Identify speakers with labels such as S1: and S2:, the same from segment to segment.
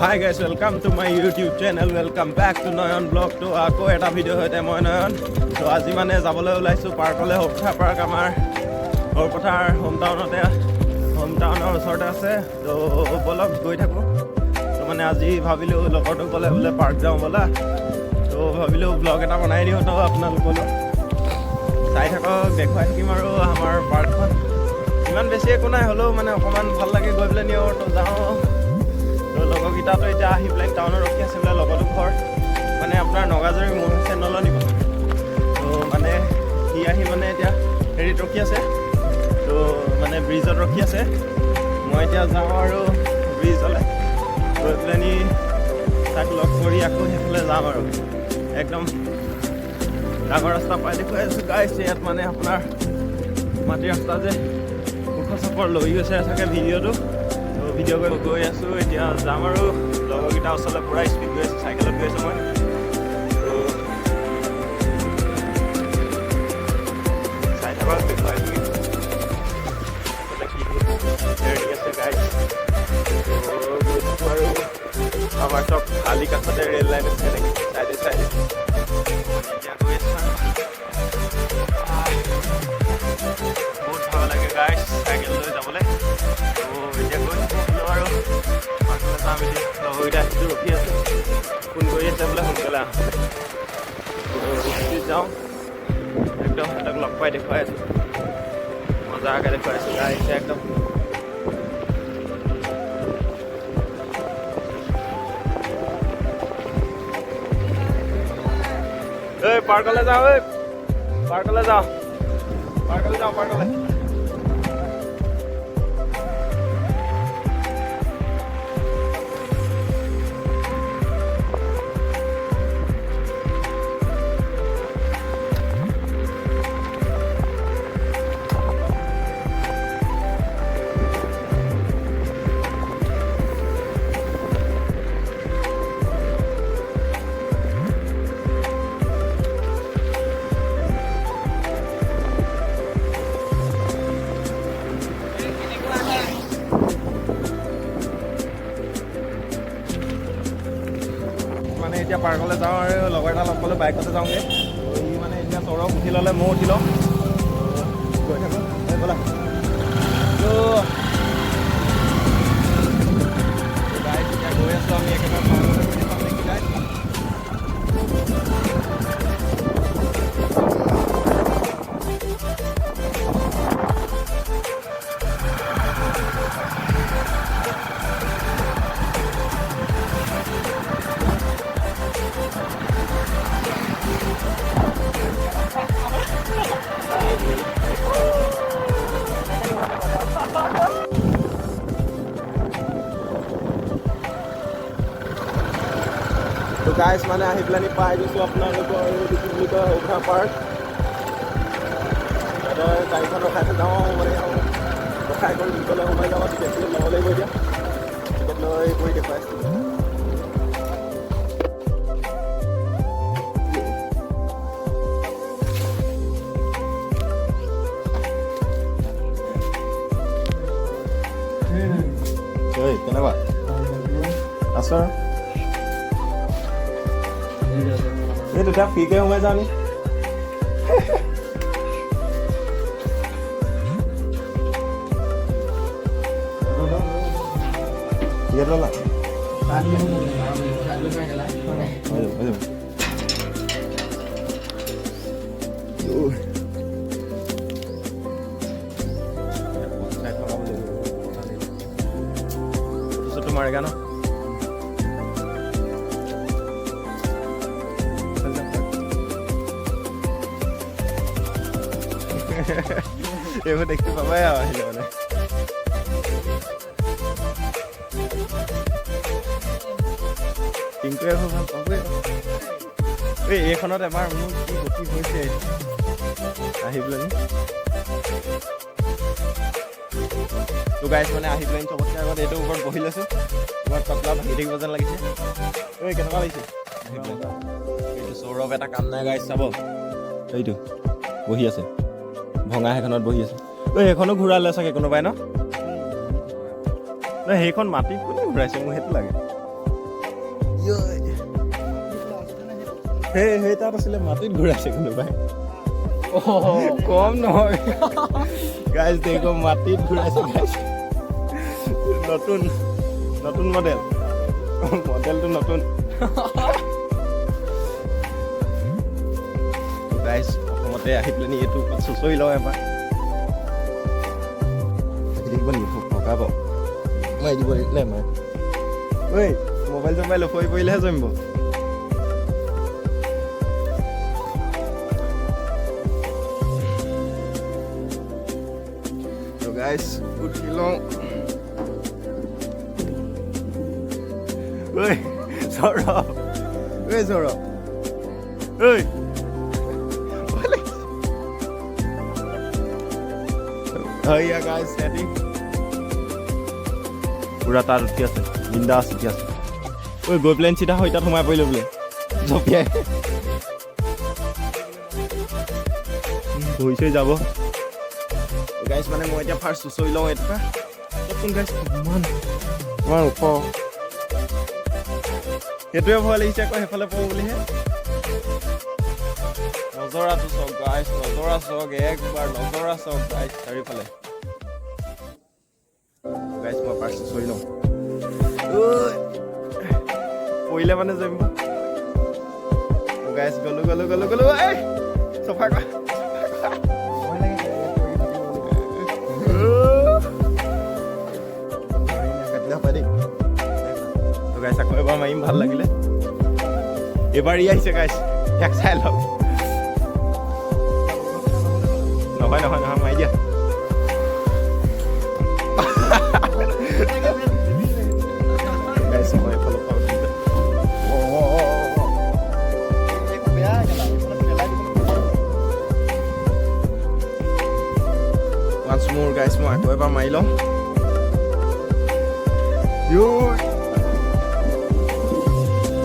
S1: Hi guys, welcome to my YouTube channel. Welcome back to Nayan vlog. To আকৌ এটা video হয়তে মই নয়ন তো আজি মানে যাবলৈ ওলাইছো পাৰ্কলৈ সৰুপথাৰ পাৰ্ক আমাৰ সৰুপথাৰ হোম টাউনৰ ওচৰতে আছে তো বলক গৈ থাকো তো মানে আজি ভাবিলো লগৰটো ক'লে বোলে পাৰ্ক যাওঁ বলা তো ভাবিলো ব্লগ এটা বনাই দিওঁ তো আপোনালোকলৈ চাই থাকক দেখুৱাই থাকিম আৰু আমাৰ পাৰ্কখন ইমান বেছি একো নাই হ'লেও মানে অকণমান ভাল লাগে গৈ পেলাই নিওঁ তো যাওঁ লগৰকেইটা তো এতিয়া আহি পেলাই টাউনত ৰখি আছে বোলে লগৰটো ঘৰ মানে আপোনাৰ নগাজৰি মোৰ চেনেলত নিব তো মানে সি আহি মানে এতিয়া হেৰিত ৰখি আছে তো মানে ব্ৰিজত ৰখি আছে মই এতিয়া যাওঁ আৰু ব্ৰিজলৈ গৈ পেলাই তাক লগ কৰি আকৌ সেইফালে যাম আৰু একদম ডাঙৰ ৰাস্তা পাই দেখুৱাই আছোঁ গাইছ ইয়াত মানে আপোনাৰ মাটি ৰাস্তা যে ওখ চাপৰ লৈ গৈছে চাগে ভিডিঅ'টো ভিডিঅ' কৰি গৈ আছোঁ এতিয়া যাম আৰু লগৰকেইটা ওচৰলৈ পূৰা স্পীড গৈ আছোঁ চাইকেলত গৈ আছোঁ মই চাই থাকক দেখুৱাই ৰেডি আছে গাইছ আৰু আমাৰ চব খালী কাষতে ৰেল লাইন আছে নেকি চাইডে চাইডে এতিয়া গৈ আছোঁ বহুত ভাল লাগে গাইছ চাইকেল লৈ যাবলৈ এতিয়া গৈ আৰু আমি লগৰকেইটা আহিছোঁ ৰখি আছোঁ ফোন কৰি আছে বোলে সোনকালে যাওঁ একদম সিহঁতক লগ পাই দেখুৱাই আছোঁ মজাকৈ দেখুৱাই আছোঁ গাড়ীছে একদম এই পাৰ্কলৈ যাওঁ পাৰ্কলৈ যাওঁ মানে এতিয়া পাৰ্কলৈ যাওঁ আৰু লগৰ এটা লগ পালোঁ বাইকতে যাওঁগৈ সি মানে এতিয়া চৰক উঠি ল'লে ময়ো উঠি লওঁ গৈ থাকোঁ ব'লা তো গাড়ীত এতিয়া গৈ আছোঁ আমি একেবাৰে পাৰ্কলৈ গৈ পাম নেকি গাড়ীত তো গাইছ মানে আহি পেলাই পাই গৈছোঁ আপোনালোকৰ কি বুলি কয় সৰুপথাৰ পাৰ্ক গাড়ীখন ৰখাই যাওঁ মানে ৰখাই কৰি ভিতৰলৈ সোমাই যাওঁ টিকেট চিকেট ল'ব লাগিব এতিয়া টিকেট লৈ কৰি দেখুৱাইছোঁ কেনেকুৱা আছো আৰু এই দুটা ফ্ৰীকৈ সোমাই যাওঁ আমি টিকেট ল'লা মাৰেগা ন এইবোৰ দেখি পাবাই আৰু আহিলে মানে পিংকুৱে ভাল পাবই এইখনত এবাৰ মোৰ কি গতি হৈছে আহি পেলাই তো গাইছ মানে আহি পেলাই চবতকৈ আগত এইটো ওপৰত বহি লৈছোঁ তোমাৰ ততলা ভাঙি থাকিব যেন লাগিছে এই কেনেকুৱা লাগিছে এইটো সৌৰভ এটা কাম নাই গাইছ চাব এইটো বহি আছে ভঙা সেইখনত বহি আছে সেইখনো ঘূৰালে চাগে কোনোবাই ন সেইখন মাটি কোনে ঘূৰাইছে মোৰ সেইটো লাগে সেই তাত আছিলে মাটিত ঘূৰাইছে কিন্তু ভাই কম নহয় গাইজ দেখো মাটিত ঘূৰাইছে গাইজ নতুন নতুন মডেলটো নতুন গাইজ প্ৰথমতে আহি পেলাই এইটো চুচৰি লওঁ এবাৰ দেখিব নেকি ভগাব মই দিব নে মই ঐ মোবাইল চোবাইল হৈ পৰিলেহে জমিব গাইজ উঠি লওঁ ঐ সৌৰভ ঐ হইয়া গাইজ সেটিং পুৰা তাত উঠি আছে বিন্দাছ উঠি আছে ঐ গৈ পেলাই চিধা হৈ তাত সোমাই পৰিলে বোলে জপিয়াই ধৰি চৈ যাব গাইজ মানে মই এতিয়া ফাৰ্ষ্ট চুচৰি লওঁ এইটো কোন গাইজ ইমান ওখ সেইটোৱে ভয় লাগিছে আকৌ সেইফালে পওঁ বুলিহে নজৰাটো চাওক গাইজ নজৰা চাওক একবাৰ নজৰা চাওক গাইজ চাৰিওফালে গাইজ মই ফাৰ্ষ্ট চুচৰি লওঁ পৰিলে মানে জমিব গাইজ গলো এই চফা কৰা গাইজ আকৌ এবাৰ মাৰিম ভাল লাগিলে এবাৰ ই আহিছে গাইজ এক চাই লওক নহয় মাৰি দিয়া গাইজ মই এইফালৰ পৰা once more guys মই আকৌ এবাৰ মাৰি লওঁ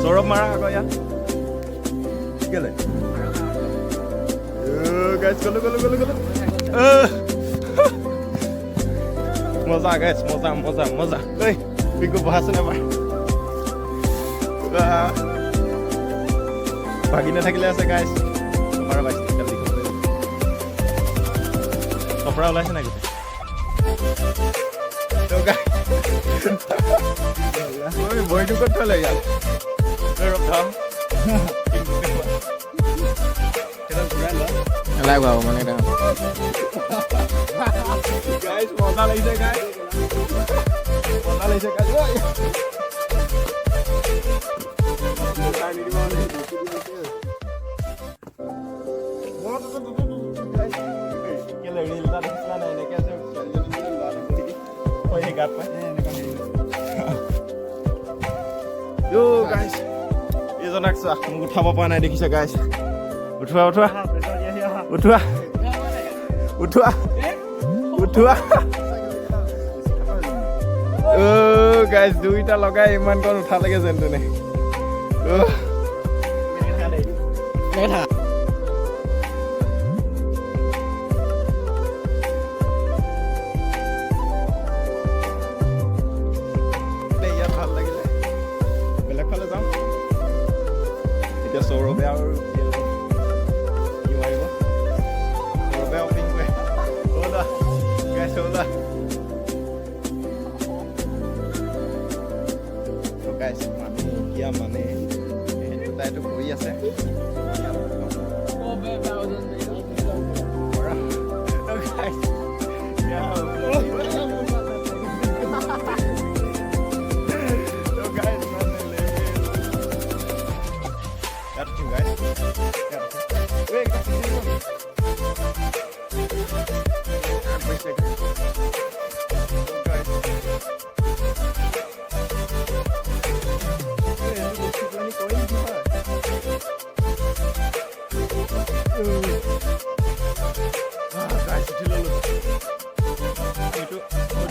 S1: সৌৰভ মাৰা আকৌ ইয়াত কেলে গাইজ গলো মজা গাইজ মজা ঐ পিকু বহাচোন এবাৰ ভাগি নাথাকিলে আছে গাইজ আমাৰ চপৰা ওলাইছে নাই গোটেই বহিটো ক'ত থলে ইয়াত লাগা মানে এটা গাইজ মজা লাগিছে গাইজ এইজনক চোৱা মোক উঠাব পৰা নাই দেখিছে গাইজ উঠোৱা গাইজ দুইটা লগাই ইমান কণ উঠালেগে যেন তেনে ইয়াত ভাল লাগিলে বেলেগ ফালে যাওঁ এতিয়া সৌৰভে আৰু মাৰিব সৌৰভে অপিং কৰে মানে তাইতো কৰি আছে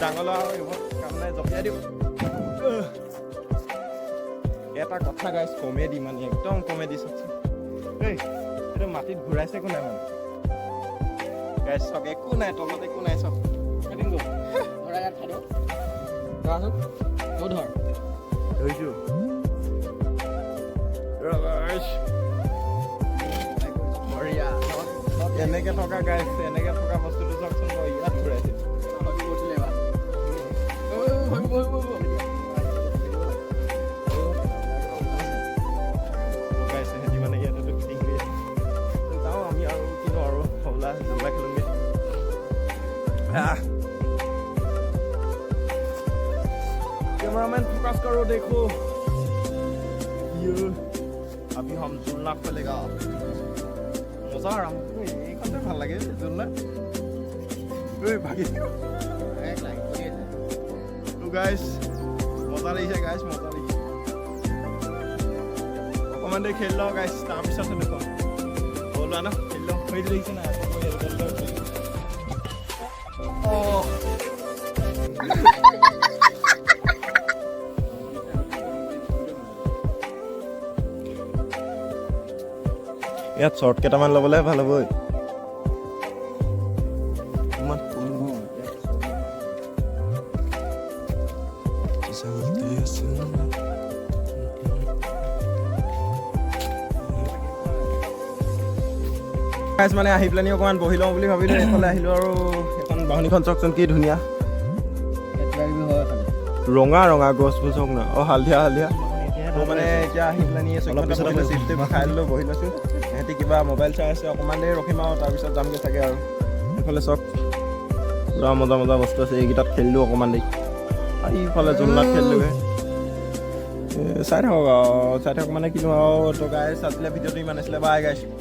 S1: ডাঙৰ কাম নাই জপিয়াই দিওঁ এটা কথা গাইছ কমেডি মানে একদম কমেডি চাওকচোন এইটো মাটিত ঘূৰাইছে একো নাই মানে গাইছ চাওক একো নাই তলত একো নাই চাওক ধৰিছোঁ এনেকে থকা গাইছ এনেকে থকা বস্তুটো চাওকচোন মই ইয়াত ঘূৰাইছে সেহেঁতি মানে ইয়াতে ফিটিং কৰি যাওঁ আমি আৰু কিনো আৰু হলা জোলা খেলোঁগে कैमरामैन फोकस करो देखो ये अभी हम झूलना खेलेगा मजा आ रहा है कौन ভাল লাগে झूलना भागी तो गाइस मजा रही है गाइस मजा रही অকমান দেৰি খেল লওঁ গাইস তাৰপিছত দেখো বলোৱা না খেল লওঁ হৈ দেখিছে না ইয়াত শৰ্ট কেইটামান ল'বলৈ ভাল হ'ব মানে আহি পেলানি অকণমান বহি লওঁ বুলি ভাবিলোঁ এইফালে আহিলোঁ আৰু এখন বাহনীখন চাওকচোন কি ধুনীয়া ৰঙা ৰঙা গছবোৰ চাওক না হালধীয়া হালধীয়া মই মানে এতিয়া আহি পেলানি অলপ পিছত চিপটো খাই ল'লোঁ বহি লৈছোঁ সিহঁতি কিবা মোবাইল চাই আছে অকণমান দেৰি ৰখিম আৰু তাৰপিছত যামগৈ চাগে আৰু এইফালে চাওক পুৰা মজা মজা বস্তু আছে এইকেইটাত খেলিলোঁ অকণমান দেৰি আৰু ইফালে জোলনাত খেলিলোঁগৈ চাই থাকক মানে কিনো আৰু তো গাইছ আজিলে ভিডিঅ'টো ইমান আছিলে বাই গাইছ